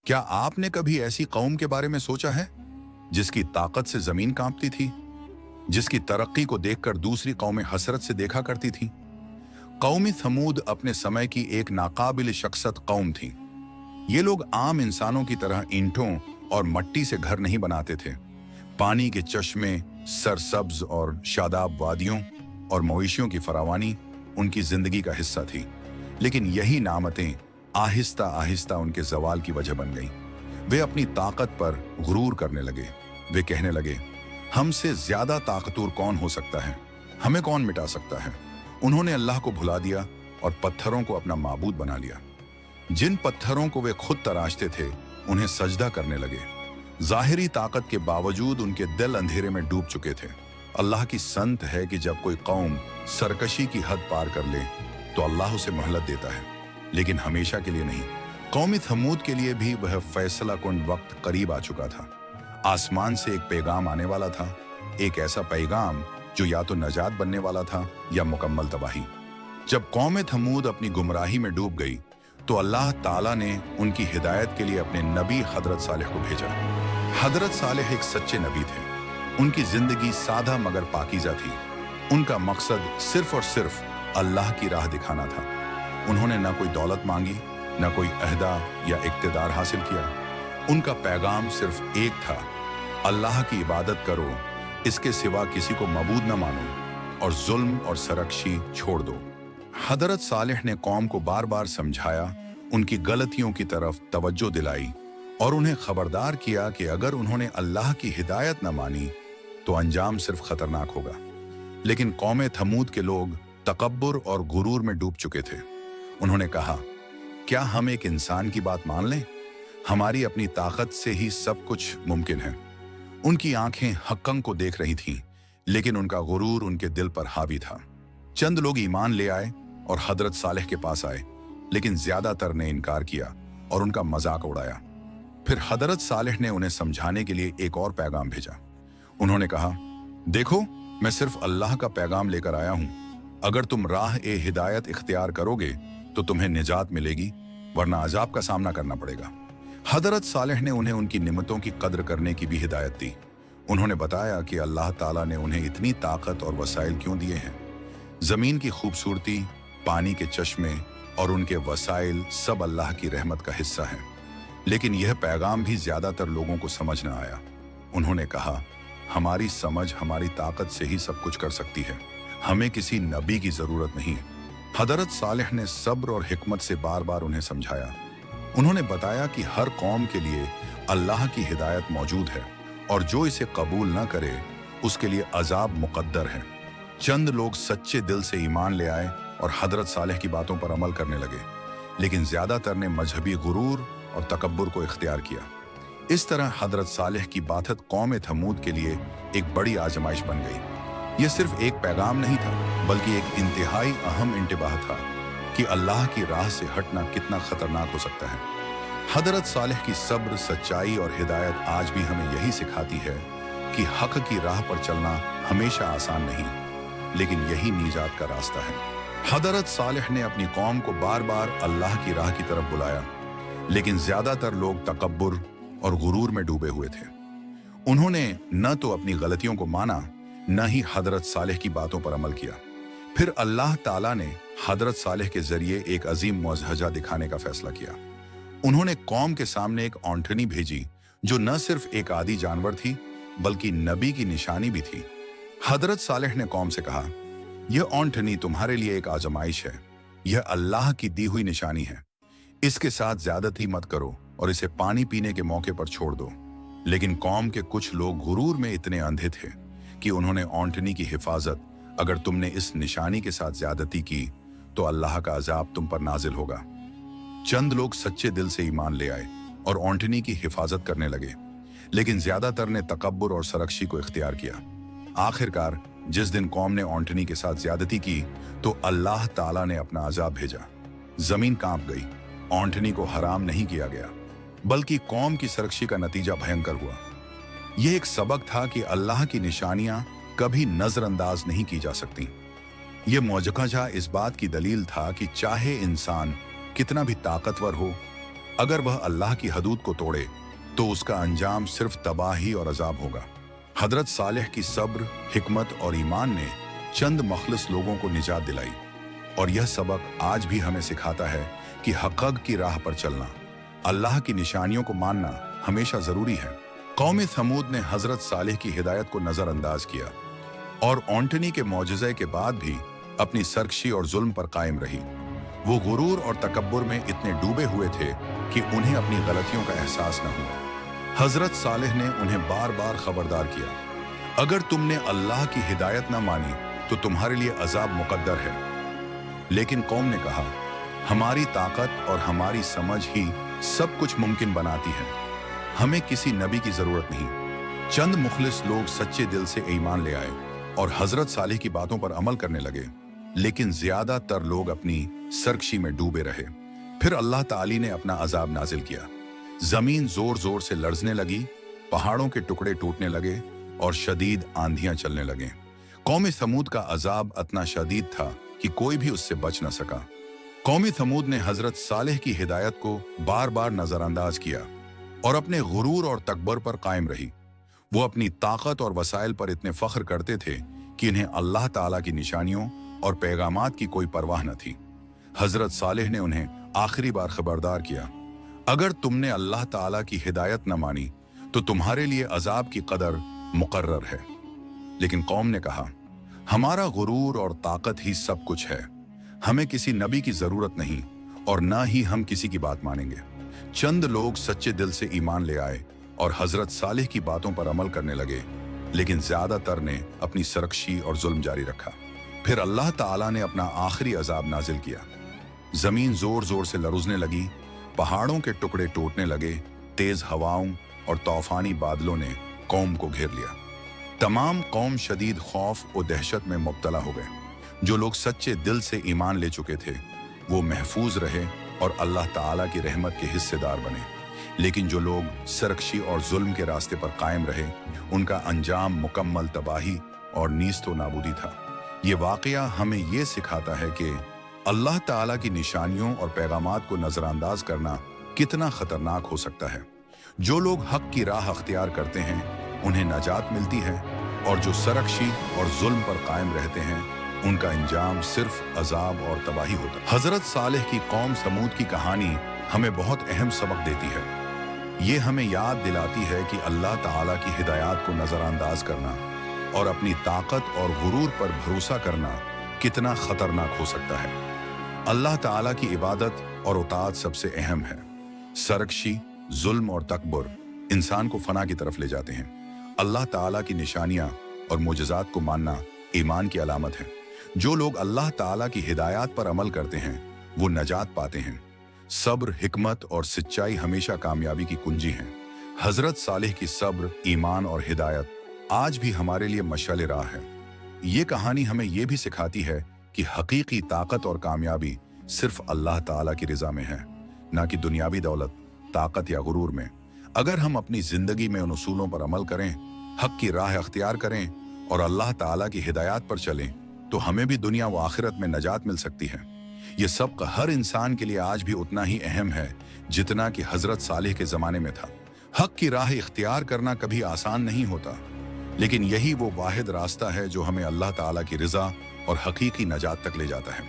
क्या आपने कभी ऐसी कौम के बारे में सोचा है जिसकी ताकत से जमीन कांपती थी, जिसकी तरक्की को देखकर दूसरी कौमें हसरत से देखा करती थीं? कौमी थमूद अपने समय की एक नाकाबिल शख्सत कौम थी। ये लोग आम इंसानों की तरह ईंटों और मट्टी से घर नहीं बनाते थे। पानी के चश्मे, सरसब्ज और शादाब वादियों और मवेशियों की फरावानी उनकी जिंदगी का हिस्सा थी। लेकिन यही नामतें आहिस्ता आहिस्ता उनके जवाल की वजह बन गईं। वे अपनी ताकत पर गुरूर करने लगे। वे कहने लगे, हमसे ज्यादा ताकतवर कौन हो सकता है, हमें कौन मिटा सकता है। उन्होंने अल्लाह को भुला दिया और पत्थरों को अपना माबूद बना लिया। जिन पत्थरों को वे खुद तराशते थे उन्हें सजदा करने लगे। जाहिरी ताकत के बावजूद उनके दिल अंधेरे में डूब चुके थे। अल्लाह की संत है कि जब कोई कौम सरकशी की हद पार कर ले तो अल्लाह उसे मोहलत देता है, लेकिन हमेशा के लिए नहीं। कौमी थमूद के लिए भी वह फैसला कुन वक्त करीब आ चुका था। आसमान से एक पैगाम आने वाला था, एक ऐसा पैगाम जो या तो नजात बनने वाला था या मुकम्मल तबाही। जब कौम थमूद अपनी गुमराही में डूब गई तो अल्लाह ताला ने उनकी हिदायत के लिए अपने नबी हजरत सालेह को भेजा। हजरत सालेह एक सच्चे नबी थे। उनकी जिंदगी सादा मगर पाकीज़ा थी। उनका मकसद सिर्फ और सिर्फ अल्लाह की राह दिखाना था। उन्होंने न कोई दौलत मांगी, न कोई अहदा या इक्तदार हासिल किया। उनका पैगाम सिर्फ एक था, अल्लाह की इबादत करो, इसके सिवा किसी को मबूद न मानो और जुल्म और सरकशी छोड़ दो। हजरत सालेह ने कौम को बार बार समझाया, उनकी गलतियों की तरफ तवज्जो दिलाई और उन्हें खबरदार किया कि अगर उन्होंने अल्लाह की हिदायत न मानी तो अंजाम सिर्फ खतरनाक होगा। लेकिन कौम थमूद के लोग तकब्बुर और गुरूर में डूब चुके थे। उन्होंने कहा, क्या हम एक इंसान की बात मान लें? हमारी अपनी ताकत से ही सब कुछ मुमकिन है। उनकी आंखें हक्कन को देख रही थीं, लेकिन उनका गुरूर उनके दिल पर हावी था। चंद लोग ईमान ले आए और हजरत सालेह के पास आए, लेकिन ज्यादातर ने इनकार किया और उनका मजाक उड़ाया। फिर हजरत सालेह ने उन्हें समझाने के लिए एक और पैगाम भेजा। उन्होंने कहा, देखो, मैं सिर्फ अल्लाह का पैगाम लेकर आया हूं। अगर तुम राह ए हिदायत इख्तियार करोगे तो तुम्हें निजात मिलेगी, वरना अजाब का सामना करना पड़ेगा। हजरत सालेह ने उन्हें उनकी निमतों की कद्र करने की भी हिदायत दी। उन्होंने बताया कि अल्लाह ताला ने उन्हें इतनी ताकत और वसाइल क्यों दिए हैं। जमीन की खूबसूरती, पानी के चश्मे और उनके वसाइल सब अल्लाह की रहमत का हिस्सा है। लेकिन यह पैगाम भी ज्यादातर लोगों को समझ न आया। उन्होंने कहा, हमारी समझ हमारी ताकत से ही सब कुछ कर सकती है, हमें किसी नबी की जरूरत नहीं। हजरत सालेह ने सब्र और हिकमत से बार बार उन्हें समझाया। उन्होंने बताया कि हर कौम के लिए अल्लाह की हिदायत मौजूद है और जो इसे कबूल न करे उसके लिए अजाब मुकद्दर है। चंद लोग सच्चे दिल से ईमान ले आए और हजरत सालेह की बातों पर अमल करने लगे, लेकिन ज्यादातर ने मजहबी गुरूर और तकब्बुर को इख्तियार किया। इस तरह हजरत सालेह की बातत कौम थमूद के लिए एक बड़ी आजमाइश बन गई। यह सिर्फ एक पैगाम नहीं था, बल्कि एक इंतहाई अहम इंतबाह था कि अल्लाह की राह से हटना कितना खतरनाक हो सकता है। हजरत सालेह की सब्र, सच्चाई और हिदायत आज भी हमें यही सिखाती है कि हक की राह पर चलना हमेशा आसान नहीं, लेकिन यही निजात का रास्ता है। हजरत सालेह ने अपनी कौम को बार बार अल्लाह की राह की तरफ बुलाया, लेकिन ज्यादातर लोग तकब्बुर और गुरूर में डूबे हुए थे। उन्होंने न तो अपनी गलतियों को माना, न ही हजरत सालेह की बातों पर अमल किया। फिर अल्लाह ताला ने हजरत सालेह के जरिए एक अजीम मुअज्जज़ा दिखाने का फैसला किया। उन्होंने कौम के सामने एक औंठनी भेजी जो न सिर्फ एक आदी जानवर थी, बल्कि नबी की निशानी भी थी। हजरत सालेह ने कौम से कहा, यह औंठनी तुम्हारे लिए एक आजमाइश है। यह अल्लाह की दी हुई निशानी है। इसके साथ ज्यादती मत करो और इसे पानी पीने के मौके पर छोड़ दो। लेकिन कौम के कुछ लोग गुरूर में इतने अंधे थे कि उन्होंने औंठनी की हिफाजत, अगर तुमने इस निशानी के साथ ज्यादती की तो अल्लाह का अजाब तुम पर नाजिल होगा। चंद लोग सच्चे दिल से ईमान ले आए और औंठनी की हिफाजत करने लगे, लेकिन ज्यादातर ने तकब्बुर और सरकशी को इख्तियार किया। आखिरकार जिस दिन कौम ने औंठनी के साथ ज्यादती की तो अल्लाह ताला ने अपना अजाब भेजा। जमीन कांप गई। औंठनी को हराम नहीं किया गया, बल्कि कौम की सरकशी का नतीजा भयंकर हुआ। यह एक सबक था कि अल्लाह की निशानियां कभी नजरअंदाज नहीं की जा सकती। यह मुअज्जज़ा इस बात की दलील था कि चाहे इंसान कितना भी ताकतवर हो, अगर वह अल्लाह की हदूद को तोड़े तो उसका अंजाम सिर्फ तबाही और अजाब होगा। हजरत सालेह की सब्र, हिकमत और ईमान ने चंद मखलस लोगों को निजात दिलाई, और यह सबक आज भी हमें सिखाता है कि हक़ की राह पर चलना, अल्लाह की निशानियों को मानना हमेशा जरूरी है। कौम समूद ने हजरत सालेह की हिदायत को नजरअंदाज किया और ओंटनी के मौजज़े के बाद भी अपनी सरकशी और जुल्म पर कायम रही। वो गुरूर और तकब्बुर में इतने डूबे हुए थे कि उन्हें अपनी गलतियों का एहसास न हुआ। हजरत सालेह ने उन्हें बार बार खबरदार किया, अगर तुमने अल्लाह की हिदायत न मानी तो तुम्हारे लिए अजाब मुकद्दर है। लेकिन कौम ने कहा, हमारी ताकत और हमारी समझ ही सब कुछ मुमकिन बनाती है, हमें किसी नबी की जरूरत नहीं। चंद मुखलिस लोग सच्चे दिल से ईमान ले आए और हजरत सालेह की बातों पर अमल करने लगे, लेकिन ज्यादातर लोग अपनी सरकशी में डूबे रहे। फिर अल्लाह ताली ने अपना अजाब नाजिल किया। जमीन जोर जोर से लरजने लगी, पहाड़ों के टुकड़े टूटने लगे और शदीद आंधियां चलने लगे। कौम समूद का अजाब इतना शदीद था कि कोई भी उससे बच न सका। कौम समूद ने हजरत सालेह की हिदायत को बार बार नजरअंदाज किया और अपने गुरूर और तकबर पर कायम रही। वो अपनी ताकत और वसाइल पर इतने फख्र करते थे कि इन्हें अल्लाह ताला की निशानियों और पैगामात की कोई परवाह न थी। हजरत सालेह ने उन्हें आखिरी बार खबरदार किया, अगर तुमने अल्लाह ताला की हिदायत न मानी तो तुम्हारे लिए अजाब की कदर मुकर्रर है। लेकिन कौम ने कहा, हमारा गुरूर और ताकत ही सब कुछ है, हमें किसी नबी की जरूरत नहीं और ना ही हम किसी की बात मानेंगे। चंद लोग सच्चे दिल से ईमान ले आए और हजरत सालेह की बातों पर अमल करने लगे, लेकिन ज्यादातर ने अपनी सरकशी और जुल्म जारी रखा। फिर अल्लाह ताला ने अपना आखिरी अजाब नाजिल किया। जमीन जोर जोर से लरजने लगी, पहाड़ों के टुकड़े टूटने लगे, तेज हवाओं और तूफानी बादलों ने कौम को घेर लिया। तमाम कौम शदीद खौफ और दहशत में मुब्तला हो गए। जो लोग सच्चे दिल से ईमान ले चुके थे वो महफूज रहे और अल्लाह ताला की रहमत के हिस्सेदार बने, लेकिन जो लोग सरकशी और जुल्म के रास्ते पर कायम रहे उनका अंजाम मुकम्मल तबाही और नीस्तो नाबूदी था। ये वाकया हमें ये सिखाता है कि अल्लाह ताला की निशानियों और पैगामात को नजरअंदाज करना कितना खतरनाक हो सकता है। जो लोग हक की राह अख्तियार करते हैं उन्हें नजात मिलती है, और जो सरकशी और जुल्म पर कायम रहते हैं उनका अंजाम सिर्फ अजाब और तबाही होता है। हजरत सालेह की कौम समूद की कहानी हमें बहुत अहम सबक देती है। ये हमें याद दिलाती है कि अल्लाह ताला की हिदायत को नजरअंदाज करना और अपनी ताकत और गुरूर पर भरोसा करना कितना खतरनाक हो सकता है। अल्लाह ताला की इबादत और उताअत सबसे अहम है। सरकशी, जुल्म और तकबर इंसान को फना की तरफ ले जाते हैं। अल्लाह ताला की निशानियां और मोजज़ात को मानना ईमान की अलामत है। जो लोग अल्लाह ताला की हिदायत पर अमल करते हैं वो नजात पाते हैं। सब्र, हिकमत और सच्चाई हमेशा कामयाबी की कुंजी हैं। हजरत सालेह की सब्र, ईमान और हिदायत आज भी हमारे लिए मशाल राह है। ये कहानी हमें यह भी सिखाती है कि हकीकी ताकत और कामयाबी सिर्फ अल्लाह ताला की रिजा में है, ना कि दुनियावी दौलत, ताकत या गुरूर में। अगर हम अपनी जिंदगी में उन उसूलों पर अमल करें, हक की राह अख्तियार करें और अल्लाह ताला की हिदायत पर चलें तो हमें भी दुनिया व आखिरत में नजात मिल सकती है। ये सबक हर इंसान के लिए आज भी उतना ही अहम है जितना कि हजरत सालेह के जमाने में था। हक की राह इख्तियार करना कभी आसान नहीं होता, लेकिन यही वो वाहिद रास्ता है जो हमें अल्लाह ताला की रिजा और हकीकी नजात तक ले जाता है।